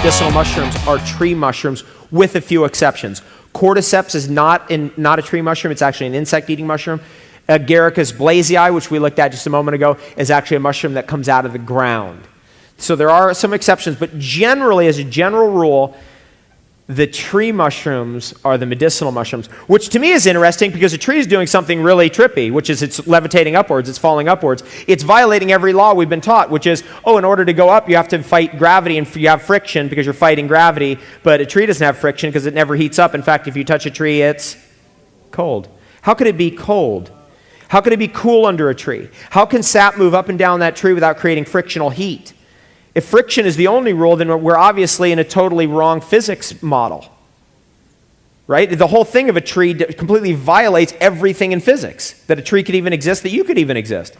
medicinal mushrooms are tree mushrooms with a few exceptions. Cordyceps is not a tree mushroom. It's actually an insect-eating mushroom. Agaricus blazei, which we looked at just a moment ago, is actually a mushroom that comes out of the ground. So there are some exceptions, but generally, as a general rule, the tree mushrooms are the medicinal mushrooms, which to me is interesting because a tree is doing something really trippy, which is it's levitating upwards, it's falling upwards. It's violating every law we've been taught, which is, in order to go up, you have to fight gravity, and you have friction because you're fighting gravity, but a tree doesn't have friction because it never heats up. In fact, if you touch a tree, it's cold. How could it be cold? How could it be cool under a tree? How can sap move up and down that tree without creating frictional heat? If friction is the only rule, then we're obviously in a totally wrong physics model, right? The whole thing of a tree completely violates everything in physics, that a tree could even exist, that you could even exist.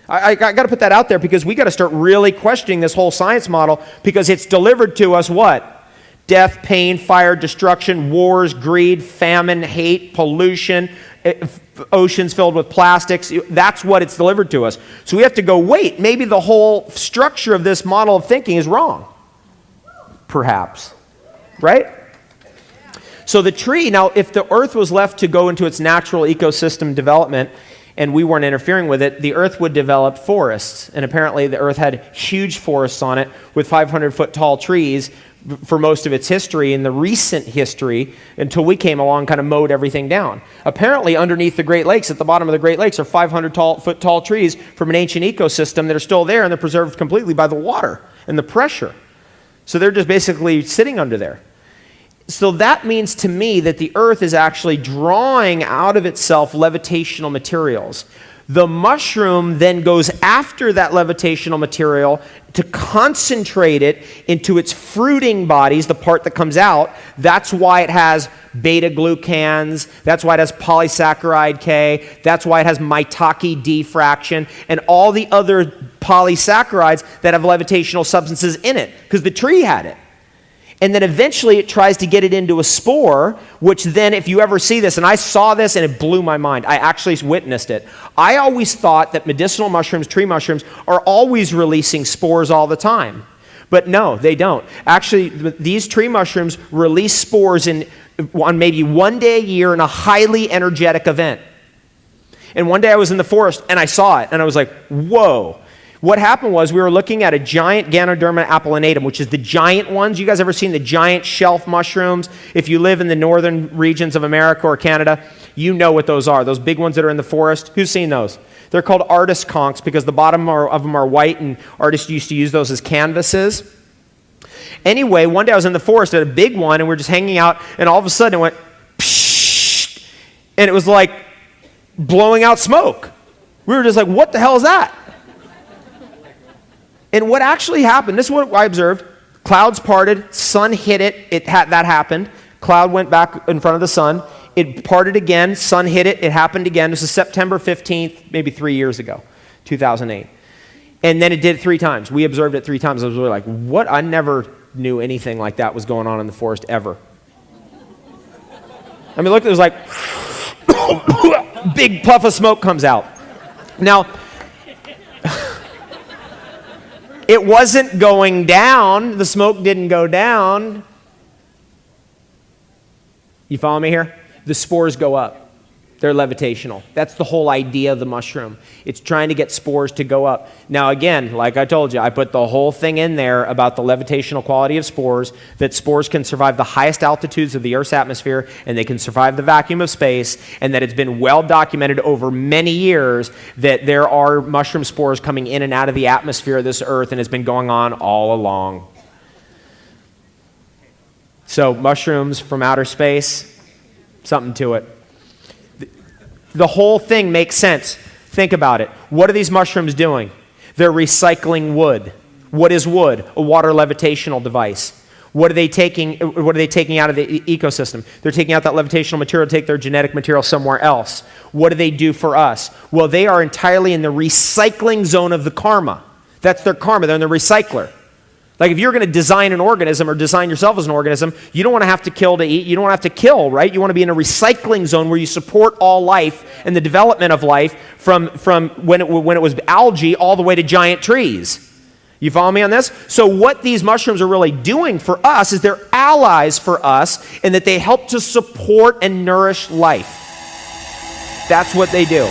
I got to put that out there because we got to start really questioning this whole science model because it's delivered to us what? Death, pain, fire, destruction, wars, greed, famine, hate, pollution, oceans filled with plastics. That's what it's delivered to us. So we have to go, wait, maybe the whole structure of this model of thinking is wrong. Perhaps. Right? So the tree, now if the earth was left to go into its natural ecosystem development and we weren't interfering with it, the earth would develop forests. And apparently the earth had huge forests on it with 500-foot tall trees for most of its history. In the recent history, until we came along, kind of mowed everything down. Apparently underneath the Great Lakes, at the bottom of the Great Lakes, are 500-foot tall trees from an ancient ecosystem that are still there, and they're preserved completely by the water and the pressure. So they're just basically sitting under there. So that means to me that the earth is actually drawing out of itself levitational materials. The mushroom then goes after that levitational material to concentrate it into its fruiting bodies, the part that comes out. That's why it has beta-glucans. That's why it has polysaccharide K. That's why it has maitake D fraction and all the other polysaccharides that have levitational substances in it, because the tree had it. And then eventually it tries to get it into a spore, which then, if you ever see this, and I saw this and it blew my mind. I actually witnessed it. I always thought that medicinal mushrooms, tree mushrooms, are always releasing spores all the time. But no, they don't. Actually, these tree mushrooms release spores on maybe one day a year in a highly energetic event. And one day I was in the forest and I saw it and I was like, whoa. What happened was we were looking at a giant Ganoderma apollinatum, which is the giant ones. You guys ever seen the giant shelf mushrooms? If you live in the northern regions of America or Canada, you know what those are. Those big ones that are in the forest. Who's seen those? They're called artist conchs because the bottom of them are white, and artists used to use those as canvases. Anyway, one day I was in the forest at a big one, and we were just hanging out, and all of a sudden it went psh, and it was like blowing out smoke. We were just like, what the hell is that? And what actually happened, this is what I observed. Clouds parted, sun hit it, that happened. Cloud went back in front of the sun. It parted again, sun hit it happened again. This is September 15th, maybe 3 years ago, 2008. And then it did it 3 times. We observed it 3 times. I was really like, what? I never knew anything like that was going on in the forest ever. I mean, look, it was like, big puff of smoke comes out. Now, it wasn't going down. The smoke didn't go down. You follow me here? The spores go up. They're levitational. That's the whole idea of the mushroom. It's trying to get spores to go up. Now again, like I told you, I put the whole thing in there about the levitational quality of spores, that spores can survive the highest altitudes of the Earth's atmosphere, and they can survive the vacuum of space, and that it's been well documented over many years that there are mushroom spores coming in and out of the atmosphere of this Earth, and it's been going on all along. So mushrooms from outer space, something to it. The whole thing makes sense. Think about it. What are these mushrooms doing? They're recycling wood. What is wood? A water levitational device. What are they taking out of the ecosystem? They're taking out that levitational material to take their genetic material somewhere else. What do they do for us? Well, they are entirely in the recycling zone of the karma. That's their karma. They're in the recycler. Like if you're going to design an organism or design yourself as an organism, you don't want to have to kill to eat. You don't want to have to kill, right? You want to be in a recycling zone where you support all life and the development of life from when it was algae all the way to giant trees. You follow me on this? So what these mushrooms are really doing for us is they're allies for us in that they help to support and nourish life. That's what they do.